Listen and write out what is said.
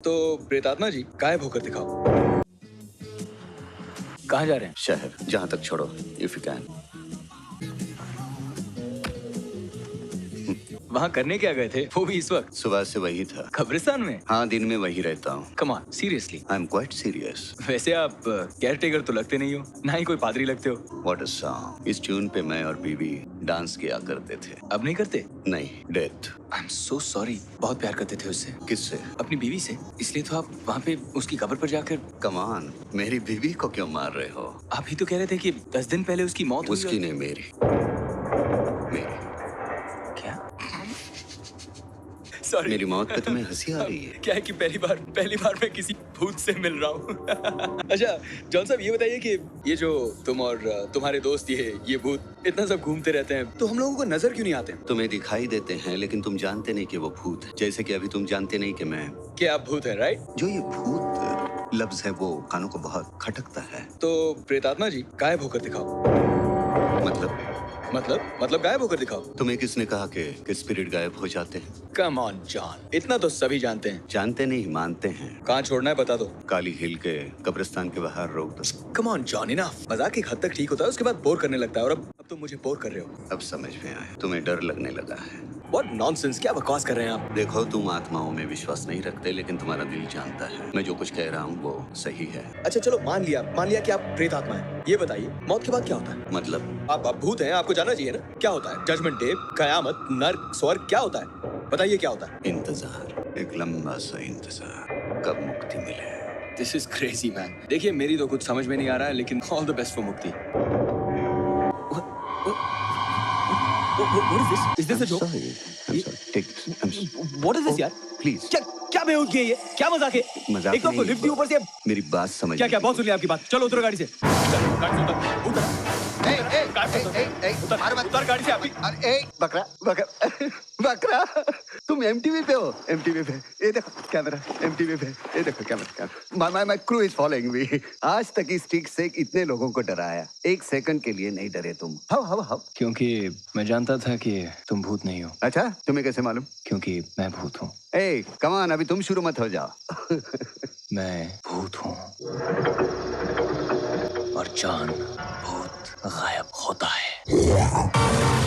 तो प्रेतात्मा जी गायब होकर दिखाओ। कहाँ जा रहे हैं? शहर, जहाँ तक छोड़ो, इफ यू कैन। वहाँ करने क्या गए थे, वो भी इस वक्त? सुबह से वही था। कब्रिस्तान में? हाँ, दिन में वही रहता हूँ। Come on, seriously. I am quite serious. वैसे आप केयर टेकर तो लगते नहीं हो, ना ही कोई पादरी लगते हो। What a song. इस ट्यून पे मैं और बीबी डांस किया करते थे। अब नहीं करते? नहीं, death. I am so sorry. बहुत प्यार करते थे उससे। किससे? अपनी बीवी से। इसलिए तो आप वहाँ पे उसकी कब्र पर जाकर। कम ऑन, मेरी बीवी को क्यों मार रहे हो? आप ही तो कह रहे थे कि 10 दिन पहले उसकी मौत हुई। उसकी नहीं, मेरी। मेरी। क्या? सॉरी। मेरी मौत पे तुम्हें हंसी आ रही है? क्या है कि पहली बार मैं किसी भूत से मिल रहा हूँ। अच्छा जॉन साहब, ये बताइए कि ये जो तुम और तुम्हारे दोस्त ये भूत इतना सब घूमते रहते हैं, तो हम लोगों को नजर क्यों नहीं आते? तुम्हें दिखाई देते हैं लेकिन तुम जानते नहीं कि वो भूत है। जैसे कि अभी तुम जानते नहीं कि मैं। क्या आप भूत हैं, राइट? जो ये भूत लफ्ज है वो कानों को बहुत खटकता है। तो प्रेतात्मा जी गायब होकर दिखाओ। मतलब गायब होकर दिखाओ। तुम्हें किसने कहा कि स्पिरिट गायब हो जाते हैं? कम ऑन जॉन, इतना तो सभी जानते हैं। जानते नहीं, मानते हैं। कहाँ छोड़ना है बता दो। काली हिल के कब्रिस्तान के बाहर रोक दो। Come on John, enough. मजाक एक हद तक ठीक होता है, उसके बाद बोर करने लगता है, और अब तुम मुझे बोर कर रहे हो। अब समझ में आया, तुम्हें डर लगने लगा है। What nonsense, क्या बकवास कर रहे हैं आप? देखो, तुम आत्माओं में विश्वास नहीं रखते, लेकिन तुम्हारा दिल जानता है मैं जो कुछ कह रहा हूँ वो सही है। अच्छा चलो, मान लिया कि आप प्रेत आत्मा हैं। ये बताइए, मौत के बाद क्या होता है? मतलब? आप भूत हैं, आपको जानना चाहिए ना। क्या होता है? जजमेंट डे, कयामत, नर्क, स्वर्ग, क्या होता है? बताइए क्या होता है? इंतजार, एक लंबा सा इंतजार, कब मुक्ति मिले। This is crazy man। देखिए मेरी तो कुछ समझ में नहीं आ रहा है, लेकिन all the best for मुक्ति। What is this? Is this a joke? I'm sorry. Take this. What is this यार? Please. क्या बेहूदगी है ये? क्या मजाक है? मजाक एक तो आपको नहीं। लिफ्ट के ऊपर से। मेरी बात समझ। क्या बहुत सुन लिया आपकी बात। चलो उतरो गाड़ी से। चलो गाड़ी से उतर। उतर गाड़ी से अभी। बकरा, तुम एमटीवी पे हो। एमटीवी पे ये देखो कैमरा, एमटीवी पे ये देखो camera. My crew is following me. आज तक इस ट्रिक से इतने लोगों को डराया, एक सेकंड के लिए नहीं डरे तुम। हाउ? क्योंकि मैं जानता था कि तुम भूत नहीं हो। अच्छा, तुम्हें कैसे मालूम? क्योंकि मैं भूत हूँ। ए कम ऑन, अभी तुम शुरू मत हो जाओ। मैं भूत हूँ और जान भूत गायब होता है।